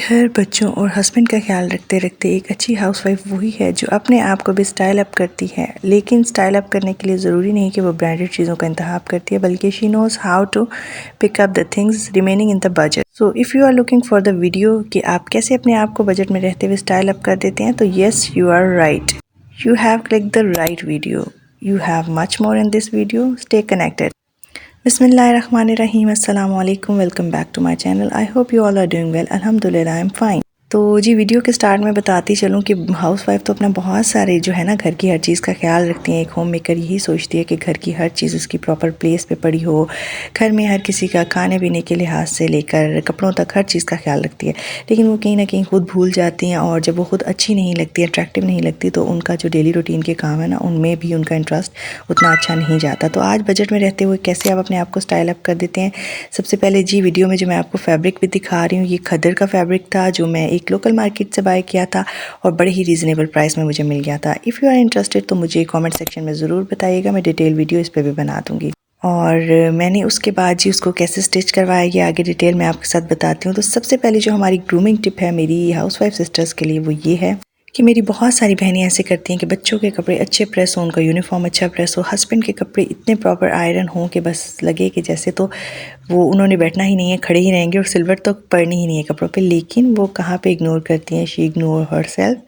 घर, बच्चों और हस्बैंड का ख्याल रखते रखते एक अच्छी हाउसवाइफ वही है जो अपने आप को भी स्टाइल अप करती है। लेकिन स्टाइल अप करने के लिए ज़रूरी नहीं कि वो ब्रांडेड चीज़ों का इंतखाब करती है, बल्कि she knows how to pick up the things remaining in the budget. So if you are looking for the video कि आप कैसे अपने आप को बजट में रहते हुए स्टाइल अप कर देते हैं, तो yes, you are right. You have clicked the right video. You have much more in this video. Stay connected. Bismillahirrahmanirrahim. Assalamu alaikum. Welcome back to my channel. I hope you all are doing well. Alhamdulillah, I'm fine. तो जी video के start में बताती चलूँ कि housewife तो अपना बहुत सारे जो है ना घर की हर चीज़ का ख्याल रखती हैं। एक होम मेकर यही सोचती है कि घर की हर चीज़ उसकी प्रॉपर प्लेस पे पड़ी हो। घर में हर किसी का खाने पीने के लिहाज से लेकर कपड़ों तक हर चीज़ का ख्याल रखती है। लेकिन वो कहीं ना कहीं खुद भूल जाती हैं, और जब वो खुद अच्छी नहीं लगती, अट्रैक्टिव नहीं लगती, तो उनका जो डेली रूटीन के काम है ना, उनमें भी उनका इंटरेस्ट उतना अच्छा नहीं जाता। तो आज बजट में रहते हुए कैसे आप अपने आप को स्टाइल अप कर देते हैं। सबसे पहले जी वीडियो में जो मैं आपको फैब्रिक भी दिखा रही हूँ, ये खद्दर का फैब्रिक था जो मैं एक लोकल मार्केट से बाय किया था और बड़े ही रीज़नेबल प्राइस में मुझे मिल गया था। इफ़ यू आर इंटरेस्टेड तो मुझे कमेंट सेक्शन में ज़रूर बताइएगा, मैं डिटेल वीडियो इस पर भी बना दूँगी। और मैंने उसके बाद जी उसको कैसे स्टिच करवाया ये आगे डिटेल मैं आपके साथ बताती हूँ। तो सबसे पहले जो हमारी ग्रूमिंग टिप है मेरी हाउसवाइफ सिस्टर्स के लिए, वो ये है कि मेरी बहुत सारी बहनें ऐसे करती हैं कि बच्चों के कपड़े अच्छे प्रेस हों, उनका यूनिफॉर्म अच्छा प्रेस हो, हस्बैंड के कपड़े इतने प्रॉपर आयरन हों कि बस लगे कि जैसे तो वो उन्होंने बैठना ही नहीं है, खड़े ही रहेंगे और सिल्वर तो पड़नी ही नहीं है कपड़ों पे। लेकिन वो कहाँ पे इग्नोर करती हैं, शी इग्नोर हरसेल्फ,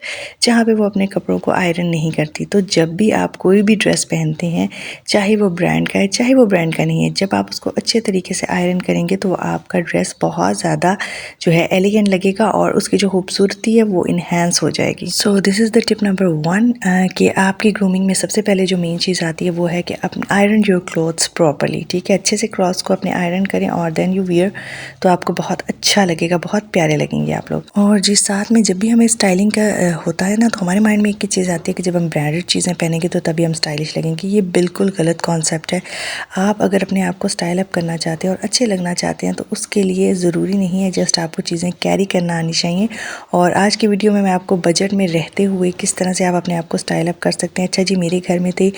जहाँ पे वो अपने कपड़ों को आयरन नहीं करती। तो जब भी आप कोई भी ड्रेस पहनते हैं, चाहे वो ब्रांड का है चाहे वो ब्रांड का नहीं है, जब आप उसको अच्छे तरीके से आयरन करेंगे तो आपका ड्रेस बहुत ज़्यादा जो है एलिगेंट लगेगा और उसकी जो खूबसूरती है वो इन्हेंस हो जाएगी। So this is the tip number 1 कि आपकी ग्रूमिंग में सबसे पहले जो मेन चीज़ आती है वो है कि आप आयरन योर क्लोथ्स प्रॉपरली। ठीक है, अच्छे से क्रॉस को अपने आयरन करें और देन यू वियर, तो आपको बहुत अच्छा लगेगा, बहुत प्यारे लगेंगे आप लोग। और जी साथ में जब भी हमें स्टाइलिंग का होता है ना, तो हमारे माइंड में एक ही चीज़ आती है कि जब हम ब्रांडेड चीज़ें पहनेंगे तो तभी हम स्टाइलिश लगेंगे। ये बिल्कुल गलत कॉन्सेप्ट है। आप अगर अपने आप को स्टाइल अप करना चाहते हैं और अच्छे लगना चाहते हैं तो उसके लिए ज़रूरी नहीं है जस्ट आपको चीज़ें कैरी करना आनी चाहिए। और आज की वीडियो में मैं आपको बजट में रहते हुए किस तरह से आप अपने आप को स्टाइल अप कर सकते हैं। अच्छा जी, मेरे घर में थे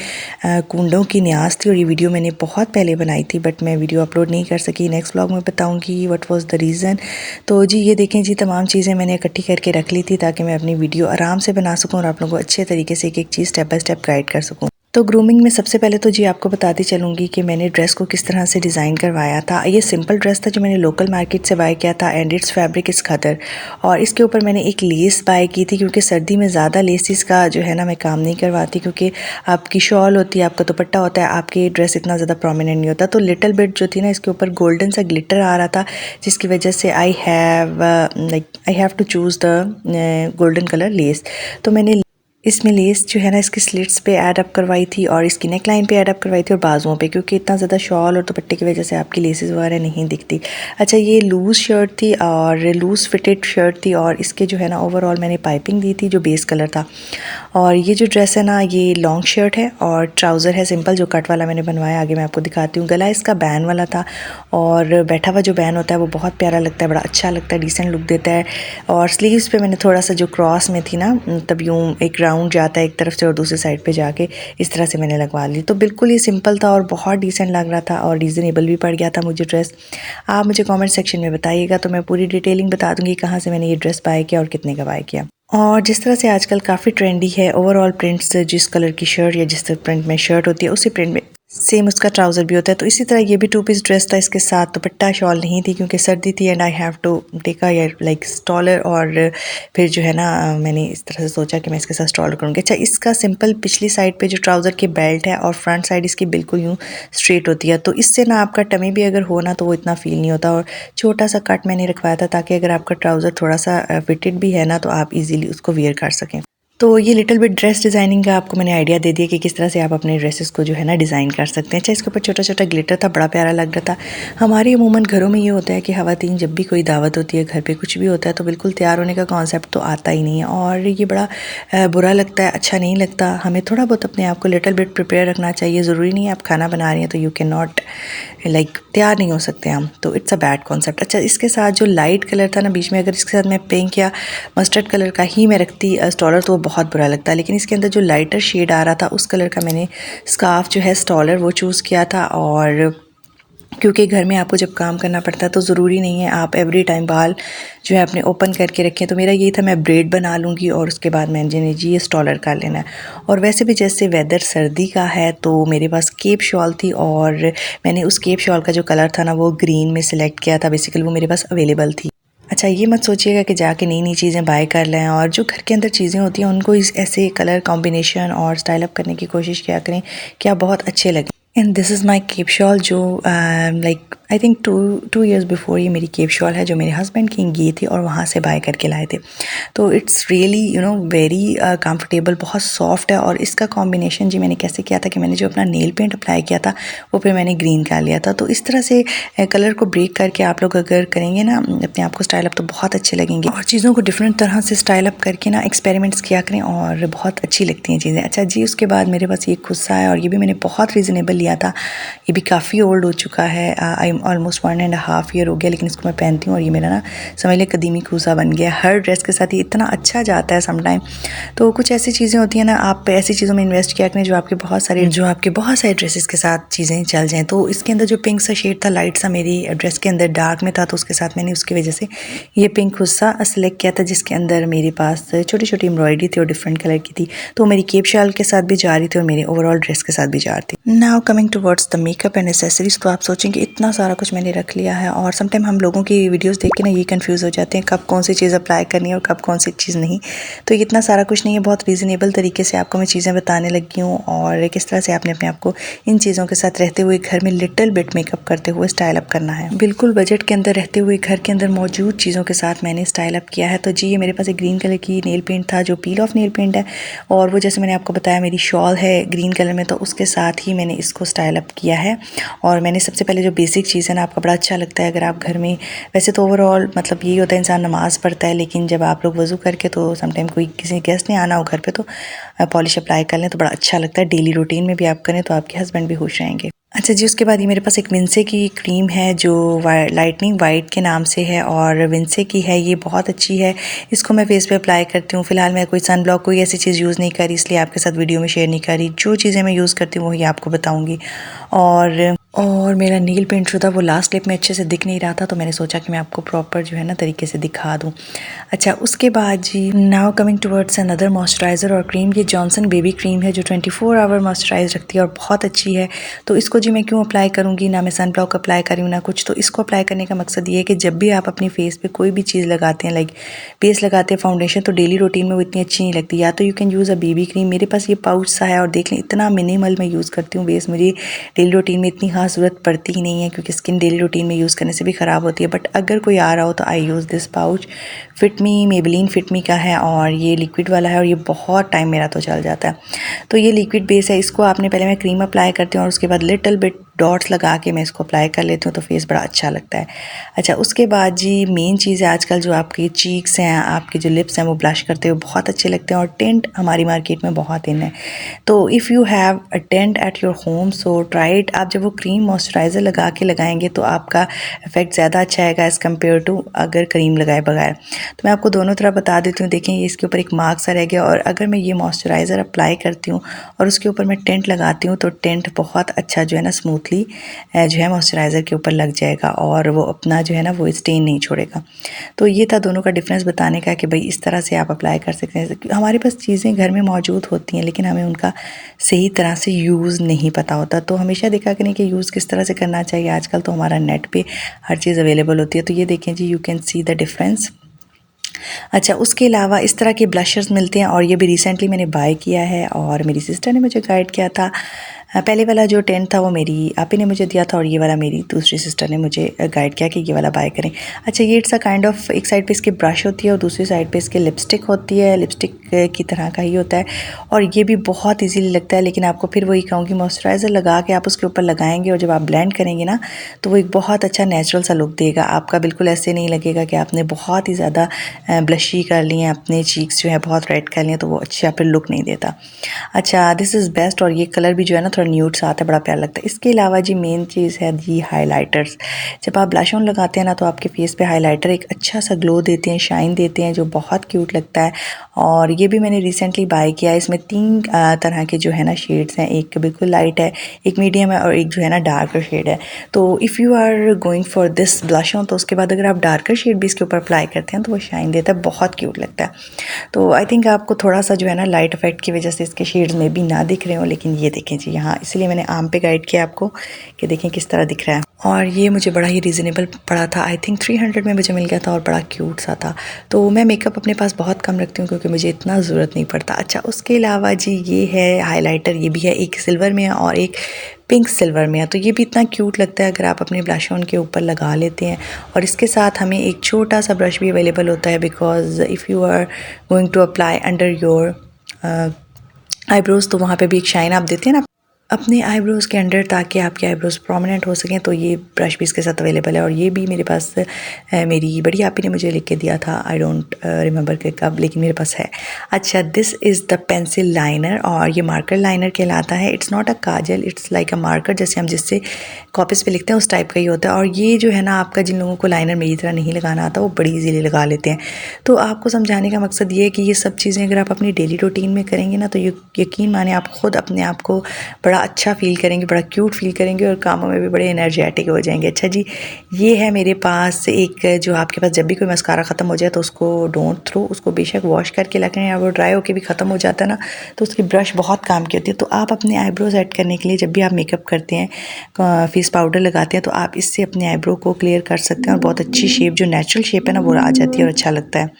कुंडों की न्यास थी और ये वीडियो मैंने बहुत पहले बनाई थी, बट मैं वीडियो अपलोड नहीं कर सकी। नेक्स्ट व्लॉग में बताऊंगी व्हाट वाज द रीज़न। तो जी ये देखें जी, तमाम चीज़ें मैंने इकट्ठी करके रख ली थी ताकि मैं अपनी वीडियो आराम से बना सकूं और आप लोगों को अच्छे तरीके से एक एक चीज़ स्टेप बाय स्टेप गाइड कर सकूं। तो ग्रूमिंग में सबसे पहले तो जी आपको बताती चलूँगी कि मैंने ड्रेस को किस तरह से डिज़ाइन करवाया था। ये सिंपल ड्रेस था जो मैंने लोकल मार्केट से बाय किया था एंड इट्स फैब्रिक इस खदर, और इसके ऊपर मैंने एक लेस बाय की थी क्योंकि सर्दी में ज़्यादा लेसिस का जो है ना मैं काम नहीं करवाती, क्योंकि आपकी शॉल होती है, आपका दुपट्टा होता है, आपकी ड्रेस इतना ज़्यादा प्रोमिनेंट नहीं होता। तो लिटिल बिट जो थी ना इसके ऊपर गोल्डन सा ग्लिटर आ रहा था, जिसकी वजह से I have to choose the golden colour less. तो मैंने इसमें लेस जो है ना इसकी स्लिट्स पे ऐड अप करवाई थी और इसकी नेक लाइन पे ऐड अप करवाई थी और बाजुओं पे, क्योंकि इतना ज़्यादा शॉल और दुपट्टे की वजह से आपकी लेसेस वगैरह नहीं दिखती। अच्छा, ये लूज़ शर्ट थी और लूज़ फिटेड शर्ट थी और इसके जो है ना ओवरऑल मैंने पाइपिंग दी थी जो बेस कलर था। और ये जो ड्रेस है ना ये लॉन्ग शर्ट है और ट्राउज़र है सिंपल जो कट वाला मैंने बनवाया, आगे मैं आपको दिखाती हूँ। गला इसका बैन वाला था और बैठा हुआ जो बैन होता है वो बहुत प्यारा लगता है, बड़ा अच्छा लगता है, डिसेंट लुक देता है। और स्लीव्स पे मैंने थोड़ा सा जो क्रॉस में थी ना, तब यूँ एक राउंड जाता है एक तरफ से और दूसरी साइड पे जाके इस तरह से मैंने लगवा ली। तो बिल्कुल ये सिंपल था और बहुत डिसेंट लग रहा था और रीज़नेबल भी पड़ गया था मुझे ड्रेस। आप मुझे कमेंट सेक्शन में बताइएगा तो मैं पूरी डिटेलिंग बता दूंगी कहाँ से मैंने ये ड्रेस बाय किया और कितने का बाय किया। और जिस तरह से आजकल काफ़ी ट्रेंडी है ओवरऑल प्रिंट्स, जिस कलर की शर्ट या जिस प्रिंट में शर्ट होती है उसी प्रिंट में सेम उसका ट्राउज़र भी होता है। तो इसी तरह ये भी 2 पीस ड्रेस था, इसके साथ दुपट्टा शॉल नहीं थी क्योंकि सर्दी थी and I have to take a like stole. और फिर जो है ना मैंने इस तरह से सोचा कि मैं इसके साथ स्टॉलर करूँगी। अच्छा, इसका सिंपल पिछली साइड पे जो ट्राउज़र की बेल्ट है और फ्रंट साइड इसकी बिल्कुल यूँ स्ट्रेट होती है, तो इससे ना आपका टमी भी अगर हो ना तो वो इतना फील नहीं होता। और छोटा सा कट मैंने रखवाया था ताकि अगर आपका ट्राउज़र थोड़ा सा फिटेड भी है ना तो आप ईजिली उसको वेयर कर सकें। तो ये लिटिल बिट ड्रेस डिज़ाइनिंग का आपको मैंने आइडिया दे दिया कि किस तरह से आप अपने ड्रेसेस को जो है ना डिज़ाइन कर सकते हैं। अच्छा, इसके ऊपर छोटा छोटा ग्लिटर था, बड़ा प्यारा लग रहा था। हमारी अमूमन घरों में ये होता है कि ख़वातीन जब भी कोई दावत होती है, घर पे कुछ भी होता है, तो बिल्कुल तैयार होने का कॉन्सेप्ट तो आता ही नहीं है और ये बड़ा बुरा लगता है, अच्छा नहीं लगता। हमें थोड़ा बहुत अपने आप को लिटिल बिट प्रिपेयर रखना चाहिए। ज़रूरी नहीं है आप खाना बना रही हैं तो यू कैन नॉट लाइक तैयार नहीं हो सकते हम, तो इट्स अ बैड कॉन्सेप्ट। अच्छा, इसके साथ जो लाइट कलर था ना बीच में, अगर इसके साथ मैं पिंक या मस्टर्ड कलर का ही मैं रखती स्टॉलर तो वो बहुत बुरा लगता है, लेकिन इसके अंदर जो लाइटर शेड आ रहा था उस कलर का मैंने स्कार्फ जो है स्टॉलर वो चूज़ किया था। और क्योंकि घर में आपको जब काम करना पड़ता है तो ज़रूरी नहीं है आप एवरी टाइम बाल जो है अपने ओपन करके रखें। तो मेरा यही था, मैं ब्रेड बना लूँगी और उसके बाद मैंने जी ये स्टॉलर कर लेना है। और वैसे भी जैसे वेदर सर्दी का है तो मेरे पास केप शॉल थी और मैंने उस केप शॉल का जो कलर था ना वो ग्रीन में सिलेक्ट किया था। बेसिकली वो मेरे पास अवेलेबल थी। अच्छा, ये मत सोचिएगा कि जाके नई नई चीज़ें बाय कर लें, और जो घर के अंदर चीज़ें होती हैं उनको इस ऐसे कलर कॉम्बिनेशन और स्टाइल अप करने की कोशिश किया करें कि आप बहुत अच्छे लगें। And this is my cape shawl जो like I think two years before ये मेरी केप शॉल है जो मेरे हस्बैंड की गई थी और वहाँ से बाय करके लाए थे। तो इट्स रियली वेरी कंफर्टेबल, बहुत सॉफ्ट है। और इसका कॉम्बिनेशन जी मैंने कैसे किया था कि मैंने जो अपना नेल पेंट अप्लाई किया था वो फिर मैंने ग्रीन कर लिया था। तो इस तरह से कलर को ब्रेक करके आप लोग अगर करेंगे ना अपने आप को स्टाइल अप, तो बहुत अच्छे लगेंगे। और चीज़ों को डिफरेंट तरह से स्टाइल अप करके ना एक्सपेरिमेंट्स किया करें और बहुत अच्छी लगती हैं चीज़ें। अच्छा जी, उसके बाद मेरे पास ये खुस्सा है और ये भी मैंने बहुत रीज़नेबल लिया था। ये भी काफ़ी ओल्ड हो चुका है, आई एम ऑलमोस्ट 1.5 ईयर हो गया, लेकिन इसको मैं पहनती हूँ और ये मेरा ना समझ लें कदीमी खूसा बन गया। हर ड्रेस के साथ ये इतना अच्छा जाता है समटाइम। तो कुछ ऐसी चीज़ें होती हैं ना, आप ऐसी चीज़ों में इन्वेस्ट किया करें जो आपके बहुत सारे ड्रेसेस के साथ चीज़ें चल जाएँ। तो इसके अंदर जो पिंक सा शेड था, लाइट सा, मेरी ड्रेस के अंदर डार्क में था, तो उसके साथ मैंने उसकी वजह से ये पिंक खुस्सा सेलेक्ट किया था जिसके अंदर मेरे पास छोटी छोटी एम्ब्रॉयडरी थी और डिफरेंट कलर की थी। तो मेरी केप शाल के साथ भी जा रही थी और मेरे ओवरऑल ड्रेस के साथ भी जा रही थी। Now coming towards the makeup and accessories, तो आप सोचेंगे इतना सारा कुछ मैंने रख लिया है। और समटाइम हम लोगों की वीडियोस देख के ना ये कंफ्यूज हो जाते हैं कब कौन सी चीज़ अप्लाई करनी है और कब कौन सी चीज़ नहीं। तो इतना सारा कुछ नहीं है, बहुत रीज़नेबल तरीके से आपको मैं चीज़ें बताने लगी हूँ और किस तरह से आपने अपने आप को इन चीज़ों के साथ रहते हुए घर में लिटिल बिट मेकअप करते हुए स्टाइल अप करना है। बिल्कुल बजट के अंदर रहते हुए घर के अंदर मौजूद चीज़ों के साथ मैंने स्टाइल अप किया है। तो जी, ये मेरे पास एक ग्रीन कलर की नेल पेंट था जो पील ऑफ नेल पेंट है, और वो जैसे मैंने आपको बताया मेरी शॉल है ग्रीन कलर में, तो उसके साथ ही मैंने इसको स्टाइल अप किया है। और मैंने सबसे पहले जो बेसिक चीज़ है ना, आपका बड़ा अच्छा लगता है अगर आप घर में, वैसे तो ओवरऑल मतलब यही होता है इंसान नमाज़ पढ़ता है, लेकिन जब आप लोग वज़ू करके तो समटाइम कोई किसी गेस्ट ने आना हो घर पे तो पॉलिश अप्लाई कर लें तो बड़ा अच्छा लगता है। डेली रूटीन में भी आप करें तो आपके हस्बैंड भी खुश रहेंगे। अच्छा जी, उसके बाद ये मेरे पास एक विंसे की क्रीम है जो लाइटनिंग वाइट के नाम से है और विंसे की है, ये बहुत अच्छी है। इसको मैं फेस पे अप्लाई करती हूँ। फिलहाल मैं कोई सन ब्लॉक कोई ऐसी चीज़ यूज़ नहीं करी, इसलिए आपके साथ वीडियो में शेयर नहीं करी। जो चीज़ें मैं यूज़ करती हूँ वही आपको बताऊँगी। और मेरा नील पेंट जो था वो लास्ट क्लिप में अच्छे से दिख नहीं रहा था, तो मैंने सोचा कि मैं आपको प्रॉपर जो है ना तरीके से दिखा दूँ। अच्छा, उसके बाद जी now coming towards another moisturiser और क्रीम, ये जॉनसन बेबी क्रीम है जो 24 आवर मॉइस्चराइज रखती है और बहुत अच्छी है। तो इसको जी मैं क्यों अप्लाई करूँगी, ना मैं सन ब्लॉक अप्लाई करी हूँ ना कुछ। तो इसको अप्लाई करने का मकसद ये है कि जब भी आप अपनी फेस पे कोई भी चीज़ लगाते हैं, लाइक बेस लगाते हैं, फाउंडेशन, तो डेली रूटीन में वो इतनी अच्छी नहीं लगती। या तो you can use a baby cream, मेरे पास ये पाउच सा है और देख लें इतना मिनिमल मैं यूज़ करती हूँ। बेस मुझे डेली रूटीन में इतनी खास ज़रूरत पड़ती ही नहीं है क्योंकि स्किन डेली रूटीन में यूज़ करने से भी ख़राब होती है। बट अगर कोई आ रहा हो तो I use this pouch. Fit me, Maybelline fit me का है और ये लिक्विड वाला है और ये बहुत टाइम मेरा तो चल जाता है। तो ये लिक्विड बेस है, इसको आपने पहले मैं क्रीम अप्लाई करती हूँ और उसके बाद लिटिल बिट डॉट्स लगा के मैं इसको अप्लाई कर लेती हूँ, तो फेस बड़ा अच्छा लगता है। अच्छा, उसके बाद जी मेन चीज़ है आजकल जो आपके चीक्स हैं, आपके जो लिप्स हैं, वो ब्लश करते हुए बहुत अच्छे लगते हैं और टिंट हमारी मार्केट में बहुत इन है। तो if you have a tint at your home so try it. आप जब वो क्रीम मॉइस्चराइज़र लगा के लगाएंगे तो आपका इफेक्ट ज़्यादा अच्छा आएगा एज़ कम्पेयर टू अगर क्रीम लगाए बगैर। तो मैं आपको दोनों तरह बता देती हूँ। देखें, ये इसके ऊपर एक मार्क सा रह गया, और अगर मैं ये मॉइस्चराइज़र अप्लाई करती हूँ और उसके ऊपर मैं टिंट लगाती हूँ तो टिंट बहुत अच्छा जो है ना स्मूथली जो है मॉइस्चराइज़र के ऊपर लग जाएगा और वो अपना जो है ना वो स्टेन नहीं छोड़ेगा। तो ये था दोनों का डिफरेंस बताने का कि भाई इस तरह से आप अप्लाई कर सकते हैं। हमारे पास चीज़ें घर में मौजूद होती हैं लेकिन हमें उनका सही तरह से यूज़ नहीं पता होता। तो हमेशा देखा करें कि यूज़ किस तरह से करना चाहिए। आजकल तो हमारा नेट पे हर चीज़ अवेलेबल होती है। तो ये देखें जी, you can see the difference. अच्छा, उसके अलावा इस तरह के ब्लशर्स मिलते हैं और ये भी रिसेंटली मैंने बाय किया है और मेरी सिस्टर ने मुझे गाइड किया था। पहले वाला जो टेंट था वो मेरी आपी ने मुझे दिया था और ये वाला मेरी दूसरी सिस्टर ने मुझे गाइड किया कि ये वाला बाय करें। अच्छा, ये इट्स अ काइंड ऑफ, एक साइड पे इसकी ब्रश होती है और दूसरी साइड पे इसके लिपस्टिक होती है। लिपस्टिक की तरह का ही होता है और ये भी बहुत इजीली लगता है। लेकिन आपको फिर वही कहूँगी, मॉइस्चराइज़र लगा के आप उसके ऊपर लगाएंगे और जब आप ब्लेंड करेंगे ना तो वो एक बहुत अच्छा नेचुरल सा लुक देगा। आपका बिल्कुल ऐसे नहीं लगेगा कि आपने बहुत ही ज़्यादा ब्लशी कर लिए हैं, अपने चीक्स जो है बहुत रेड कर लिए, तो वो अच्छा फिर लुक नहीं देता। अच्छा, दिस इज़ बेस्ट। और ये कलर भी जो है ना थोड़ा और न्यूड सा आता है, बड़ा प्यारा लगता है। इसके अलावा जी मेन चीज़ है जी हाइलाइटर्स। जब आप ब्लश ऑन लगाते हैं ना तो आपके फेस पे हाइलाइटर एक अच्छा सा ग्लो देते हैं, शाइन देते हैं, जो बहुत क्यूट लगता है। और ये भी मैंने रिसेंटली बाय किया है। इसमें 3 तरह के जो है ना शेड्स हैं, एक बिल्कुल लाइट है, एक मीडियम है और एक जो है ना डार्कर शेड है। तो if you are going for this blush on तो उसके बाद अगर आप डार्कर शेड भी इसके ऊपर अप्लाई करते हैं तो वो शाइन देता है, बहुत क्यूट लगता है। तो आई थिंक आपको थोड़ा सा जो है ना लाइट इफेक्ट की वजह से इसके शेड्स में भी ना दिख रहे हो, लेकिन ये देखें जी यहाँ, इसलिए मैंने आम पे गाइड किया आपको कि देखें किस तरह दिख रहा है। और ये मुझे बड़ा ही रीज़नेबल पड़ा था, आई थिंक 300 में मुझे मिल गया था और बड़ा क्यूट सा था। तो मैं मेकअप अपने पास बहुत कम रखती हूँ क्योंकि मुझे इतना ज़रूरत नहीं पड़ता। अच्छा, उसके अलावा जी ये है हाइलाइटर, ये भी है, एक सिल्वर में है और एक पिंक सिल्वर में है। तो ये भी इतना क्यूट लगता है अगर आप अपने ब्लश ऑन के ऊपर लगा लेते हैं। और इसके साथ हमें एक छोटा सा ब्रश भी अवेलेबल होता है, because if you are going to apply under your eyebrows तो वहाँ पे भी एक शाइन आप देते हैं ना अपने आईब्रोज़ के अंडर, ताकि आपके आईब्रोज़ प्रोमिनेंट हो सकें। तो ये ब्रश भी इसके साथ अवेलेबल है और ये भी मेरे पास मेरी बड़ी आपी ने मुझे लिख के दिया था, आई डोंट रिमेंबर के कब, लेकिन मेरे पास है। अच्छा, this is the pencil liner और ये मार्कर लाइनर कहलाता है। It's not a Kajal, it's like a marker, जैसे हम जिससे कॉपीज़ पे लिखते हैं उस टाइप का ही होता है। और ये जो है ना आपका, जिन लोगों को लाइनर मेरी तरह नहीं लगाना आता वो बड़ी ईजीली लगा लेते हैं। तो आपको समझाने का मकसद ये है कि ये सब चीज़ें अगर आप अपनी डेली रूटीन में करेंगे ना तो यकीन माने आप खुद अपने आप को बड़ा अच्छा फील करेंगे, बड़ा क्यूट फील करेंगे और कामों में भी बड़े एनर्जेटिक हो जाएंगे। अच्छा जी, ये है मेरे पास एक, जो आपके पास जब भी कोई मस्कारा ख़त्म हो जाए तो उसको डोंट थ्रो, उसको बेशक वॉश करके रखें या वो ड्राई होकर भी ख़त्म हो जाता है ना तो उसकी ब्रश बहुत काम की होती है। तो आप अपने आईब्रो सेट करने के लिए जब भी आप मेकअप करते हैं, फेस पाउडर लगाते हैं, तो आप इससे अपने आईब्रो को क्लियर कर सकते हैं और बहुत अच्छी शेप, जो नेचुरल शेप है ना, वो आ जाती है और अच्छा लगता है।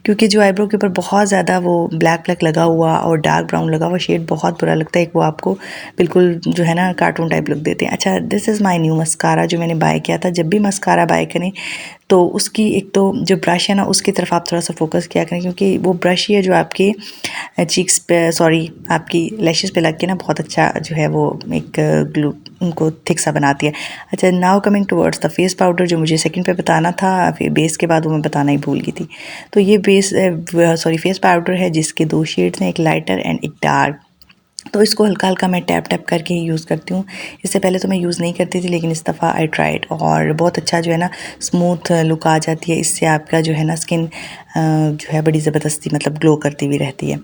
क्योंकि जो आईब्रो के ऊपर बहुत ज़्यादा वो ब्लैक ब्लैक लगा हुआ और डार्क ब्राउन लगा हुआ शेड बहुत बुरा लगता है, एक वो आपको बिल्कुल जो है ना कार्टून टाइप लुक देते हैं। अच्छा, this is my new mascara जो मैंने बाय किया था। जब भी मस्कारा बाय करें तो उसकी एक तो जो ब्रश है ना उसकी तरफ आप थोड़ा सा फोकस किया करें, क्योंकि वो ब्रश ही है जो आपके चीक्स पे, सॉरी, आपकी लैशेस पे लग के ना बहुत अच्छा जो है वो एक ग्लू उनको थिक सा बनाती है। अच्छा, now coming towards the face powder, जो मुझे सेकंड पे बताना था, फिर बेस के बाद वो मैं बताना ही भूल गई थी। तो ये फेस पाउडर है जिसके 2 शेड्स हैं, एक लाइटर एंड एक डार्क। तो इसको हल्का हल्का मैं टैप टैप करके ही यूज़ करती हूँ। इससे पहले तो मैं यूज़ नहीं करती थी, लेकिन इस दफ़ा आई ट्राइड और बहुत अच्छा जो है ना स्मूथ लुक आ जाती है। इससे आपका जो है ना स्किन जो है बड़ी ज़बरदस्ती मतलब ग्लो करती हुई रहती है।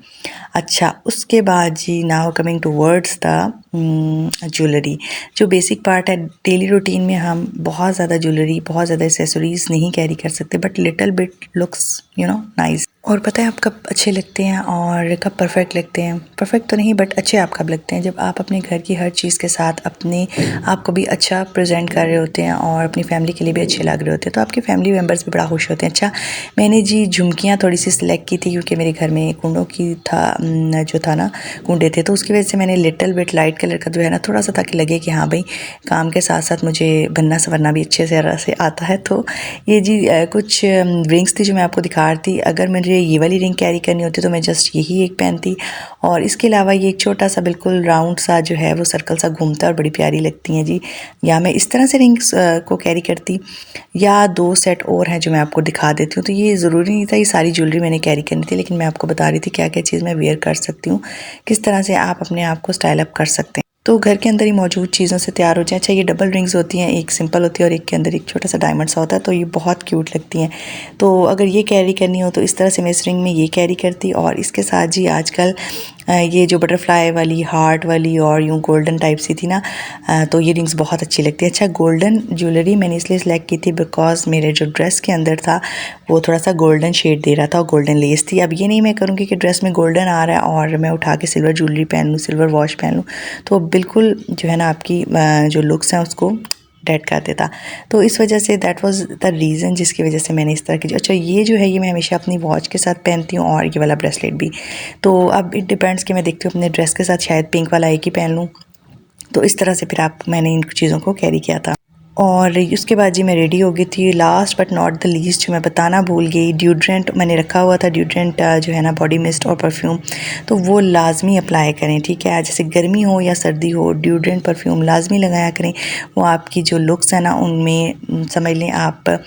अच्छा, उसके बाद जी now coming towards the jewellery, जो बेसिक पार्ट है डेली रूटीन में। हम बहुत ज़्यादा ज्वेलरी, बहुत ज़्यादा एक्सेसरीज़ नहीं कैरी कर सकते, but little bit looks nice. और पता है आप कब अच्छे लगते हैं और कब परफेक्ट लगते हैं? परफेक्ट तो नहीं, बट अच्छे आप कब लगते हैं? जब आप अपने घर की हर चीज़ के साथ अपने आप को भी अच्छा प्रेजेंट कर रहे होते हैं और अपनी फैमिली के लिए भी अच्छे लग रहे होते हैं, तो आपके फैमिली मेम्बर्स भी बड़ा खुश होते हैं। अच्छा, मैंने जी झुमकियाँ थोड़ी सी सिलेक्ट की थी क्योंकि मेरे घर में कुंडों की जो था ना कुंडे थे, तो उसकी वजह से मैंने लिटिल बिट लाइट कलर का जो है ना थोड़ा सा, ताकि लगे कि हाँ भाई काम के साथ साथ मुझे बनना संवरना भी अच्छे से आता है। तो ये जी कुछ रिंग्स थी जो मैं आपको दिखा रही थी। अगर मुझे ये वाली रिंग कैरी करनी होती तो मैं जस्ट यही एक पहनती, और इसके अलावा ये एक छोटा सा बिल्कुल राउंड सा जो है वो सर्कल सा घूमता है और बड़ी प्यारी लगती हैं जी। या मैं इस तरह से रिंग्स को कैरी करती, या 2 सेट और हैं जो मैं आपको दिखा देती हूँ। तो ये ज़रूरी नहीं था ये सारी ज्वेलरी मैंने कैरी करनी थी, लेकिन मैं आपको बता रही थी क्या क्या चीज़ मैं वेयर कर सकती हूँ, किस तरह से आप अपने आप को स्टाइल अप कर सकते हैं। तो घर के अंदर ही मौजूद चीज़ों से तैयार हो जाए। अच्छा, ये डबल रिंग्स होती हैं, एक सिंपल होती है और एक के अंदर एक छोटा सा डायमंड सा होता है, तो ये बहुत क्यूट लगती हैं। तो अगर ये कैरी करनी हो तो इस तरह से मैं इस रिंग में ये कैरी करती, और इसके साथ जी आजकल ये जो बटरफ्लाई वाली, हार्ट वाली और यूँ गोल्डन टाइप सी थी ना, तो ये रिंग्स बहुत अच्छी लगती है। अच्छा, गोल्डन ज्वेलरी मैंने इसलिए सिलेक्ट की थी बिकॉज मेरे जो ड्रेस के अंदर था वो थोड़ा सा गोल्डन शेड दे रहा था और गोल्डन लेस थी। अब ये नहीं मैं करूँगी कि ड्रेस में गोल्डन आ रहा है और मैं उठा के सिल्वर ज्वेलरी पहन लूँ, सिल्वर वॉच पहन लूँ, तो बिल्कुल जो है ना आपकी जो लुक्स हैं उसको डेड कर देता। तो इस वजह say that was the reason जिसकी वजह से मैंने इस तरह की। अच्छा, ये जो है ये मैं हमेशा अपनी वॉच के साथ पहनती हूँ और ये वाला ब्रेसलेट भी। तो अब इट डिपेंड्स कि मैं देखती हूँ अपने ड्रेस के साथ शायद पिंक वाला एक ही पहन लूँ, तो इस तरह से फिर मैंने इन चीज़ों को कैरी किया था। और उसके बाद जी मैं रेडी हो गई थी। Last but not the least जो मैं बताना भूल गई, ड्यूड्रेंट मैंने रखा हुआ था। ड्यूड्रेंट जो है ना बॉडी मिस्ट और परफ्यूम, तो वो लाजमी अप्लाई करें, ठीक है। जैसे गर्मी हो या सर्दी हो, ड्यूड्रेंट परफ्यूम लाजमी लगाया करें। वो आपकी जो लुक्स है ना उनमें समझ लें आप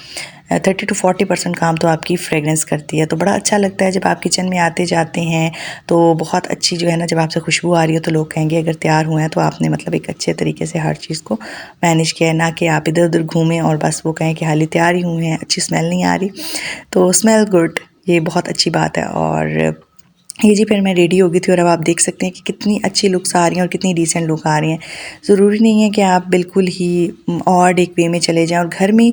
30 to 40% काम तो आपकी फ्रेगरेंस करती है। तो बड़ा अच्छा लगता है जब आप किचन में आते जाते हैं तो बहुत अच्छी जो है ना, जब आपसे खुशबू आ रही हो तो लोग कहेंगे अगर तैयार हुए हैं तो आपने मतलब एक अच्छे तरीके से हर चीज़ को मैनेज किया है, ना कि आप इधर उधर घूमें और बस वो कहें कि हाली तैयार ही हुए हैं, अच्छी स्मेल नहीं आ रही। तो स्मेल गुड, ये बहुत अच्छी बात है। और ये जी फिर मैं रेडी हो गई थी और अब आप देख सकते हैं कि कितनी अच्छी लुक्स आ रही हैं और कितनी डिसेंट लुक आ रही हैं। ज़रूरी नहीं है कि आप बिल्कुल ही ऑड एक वे में चले जाएं, और घर में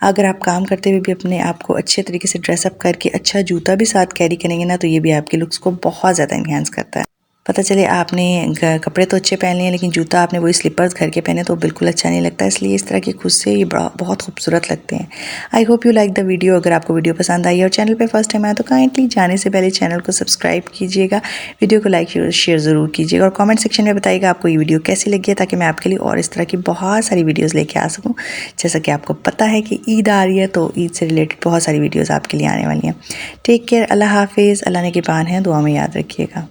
अगर आप काम करते हुए भी अपने आप को अच्छे तरीके से ड्रेसअप करके अच्छा जूता भी साथ कैरी करेंगे ना, तो ये भी आपके लुक्स को बहुत ज़्यादा इन्हेंस करता है। पता चले आपने कपड़े तो अच्छे पहन लिए लेकिन जूता आपने वही स्लीपर्स घर के पहने तो बिल्कुल अच्छा नहीं लगता। इसलिए इस तरह के खुद से ये बहुत खूबसूरत लगते हैं। I hope you like the video. अगर आपको वीडियो पसंद आई और चैनल पे फर्स्ट टाइम आया तो काइंडली जाने से पहले चैनल को सब्सक्राइब कीजिएगा, वीडियो को लाइक शेयर ज़रूर कीजिएगा, और कॉमेंट सेक्शन में बताइएगा आपको ये वीडियो कैसी लगी है, ताकि मैं आपके लिए और इस तरह की बहुत सारी वीडियोज़ लेके आ सकूँ। जैसा कि आपको पता है कि ईद आ रही है तो ईद से रिलेटेड बहुत सारी वीडियोज़ आपके लिए आने वाली हैं। टेक केयर, अल्लाह हाफिज़। अल्लाह ने के पान है, दुआ में याद रखिएगा।